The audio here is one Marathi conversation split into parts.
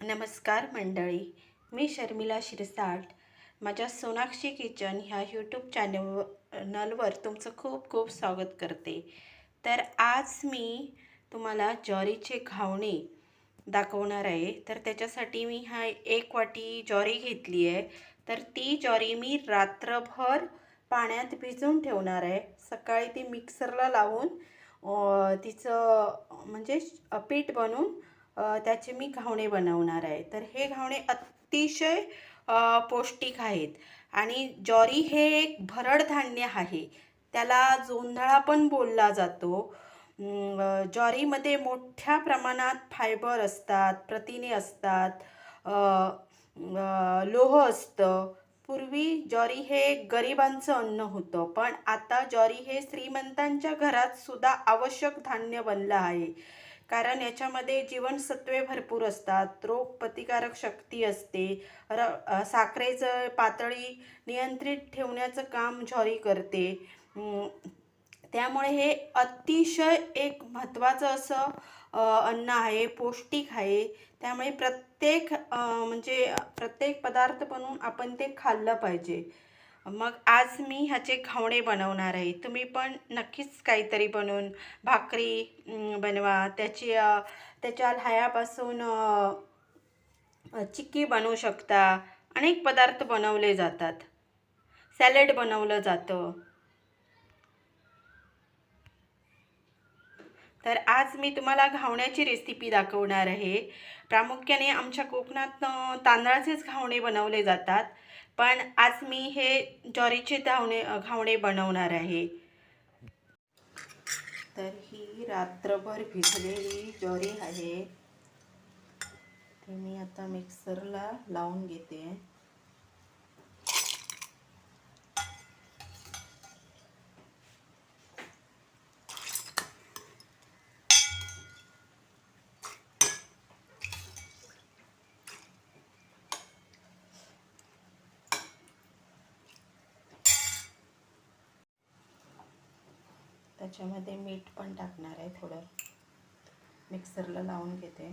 नमस्कार मंडळी, मी शर्मिला शिरसाट. माझ्या सोनाक्षी किचन ह्या यूट्यूब चॅनलवर तुमचं खूप खूप स्वागत करते. तर आज मी तुम्हाला ज्वारीचे घावणे दाखवणार आहे. तर त्याच्यासाठी मी एक वाटी ज्वारी घेतली आहे. तर ती ज्वारी मी रात्रभर पाण्यात भिजवून ठेवणार आहे. सकाळी ती मिक्सरला लावून तिचं म्हणजे पीठ बनवून त्याचे मी घावणे बनवणार आहे. तर हे घावणे अतिशय पौष्टिक आहेत. आणि ज्वारी हे एक भरड धान्य आहे. त्याला जोंधळा पण बोलला जातो. ज्वारीमध्ये मोठ्या प्रमाणात फायबर असतात, प्रथिने असतात, लोह असतं. पूर्वी ज्वारी हे गरिबांचं अन्न होतं, पण आता ज्वारी हे श्रीमंतांच्या घरात सुद्धा आवश्यक धान्य बनलं आहे. कारण याच्यामध्ये जीवनसत्वे भरपूर असतात, रोगप्रतिकारक शक्ती असते, साखरेचं पातळी नियंत्रित ठेवण्याचं काम ज्वारी करते. त्यामुळे हे अतिशय एक महत्त्वाचं असं अन्न आहे, पौष्टिक आहे. त्यामुळे प्रत्येक पदार्थ बनवून आपण ते खाल्लं पाहिजे. मग आज मी ह्याचे घावणे बनवणार आहे. तुम्ही पण नक्कीच काहीतरी बनवून भाकरी बनवा. त्याच्या ल्हायापासून चिक्की बनवू शकता. अनेक पदार्थ बनवले जातात. सॅलड बनवलं जातं. तर आज मी तुम्हाला घावण्याची रेसिपी दाखवणार आहे. प्रामुख्याने आमच्या कोकणात तांदळाचेच घावणे बनवले जातात, पण आज मी हे ज्वारीचे घावणे बनवणार आहे. तर ही रात्रभर भिजलेली ज्वारी आहे. ती मी आता मिक्सरला लावून घेते. त्याच्यामध्ये मीठ पण टाकणार आहे थोडं. मिक्सरला लावून घेते.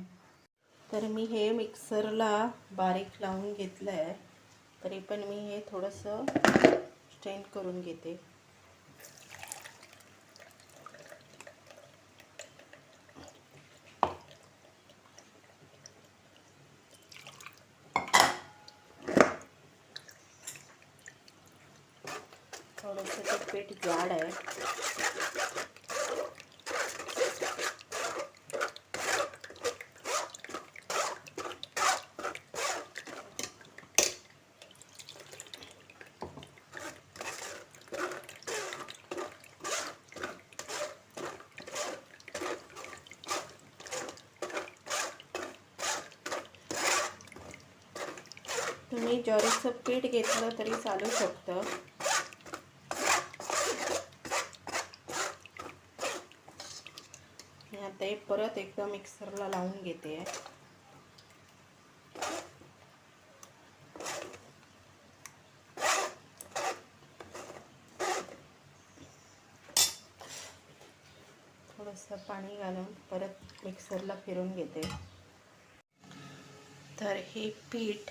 तर मी हे मिक्सरला बारीक लावून घेतलं आहे. तरी पण मी हे थोडंसं स्ट्रेन करून घेते. थोडंसं ते पीठ जाड आहे. तुम्ही ज्वारीचं पीठ घेतलं तरी चालू शकतं. आता हे परत एकदा मिक्सरला लावून घेते. थोडंसं पाणी घालून परत मिक्सरला फिरून घेते. तर हे पीठ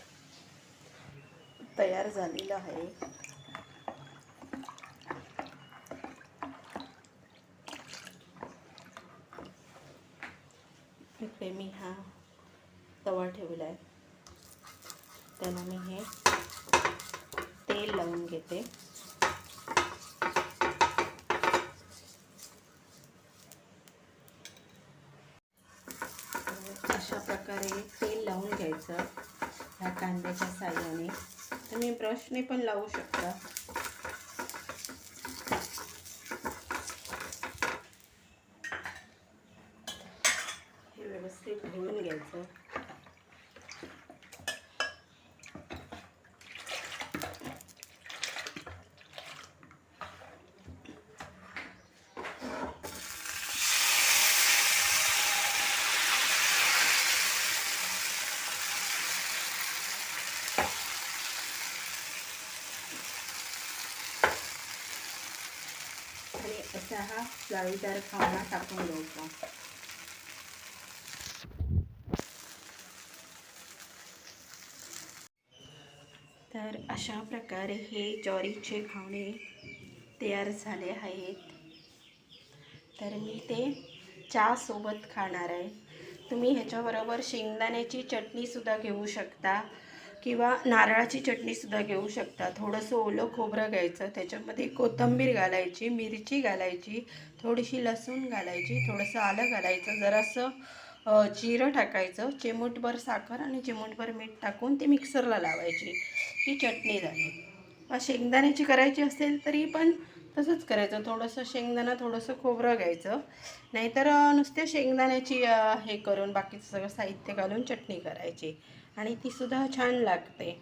तयार झालेलं आहे. इकडे मी हा तवा ठेवला आहे. त्याला मी हे तेल लावून घेते. अशा प्रकारे तेल लावून घ्यायचं ह्या कांद्याच्या साह्याने. तुम्ही ब्रशने पण लावू शकता. हे व्यवस्थित भरून घ्यायचं. आणि असा हा जाळीदार घावणा टाकून द्यायचा. अशा प्रकारे हे ज्वारीचे घावणे तयार झाले आहेत. तर मी ते चहासोबत खाणार आहे. तुम्ही ह्याच्याबरोबर शेंगदाण्याची चटणीसुद्धा घेऊ शकता किंवा नारळाची चटणीसुद्धा घेऊ शकता. थोडंसं ओलं खोबरं घ्यायचं, त्याच्यामध्ये कोथिंबीर घालायची, मिरची घालायची, थोडीशी लसूण घालायची, थोडंसं आलं घालायचं, जरासं जिरं टाकायचं, चिमूटभर साखर आणि चिमूटभर मीठ टाकून ते मिक्सरला लावायची. ही चटणी झाली. शेंगदाण्याची करायची असेल तरी पण तसंच करायचं. थोडंसं शेंगदाणा, थोडंसं खोबरं घ्यायचं, नाहीतर नुसत्या शेंगदाण्याची हे करून बाकीचं सगळं साहित्य घालून चटणी करायची आणि तीसुद्धा छान लागते.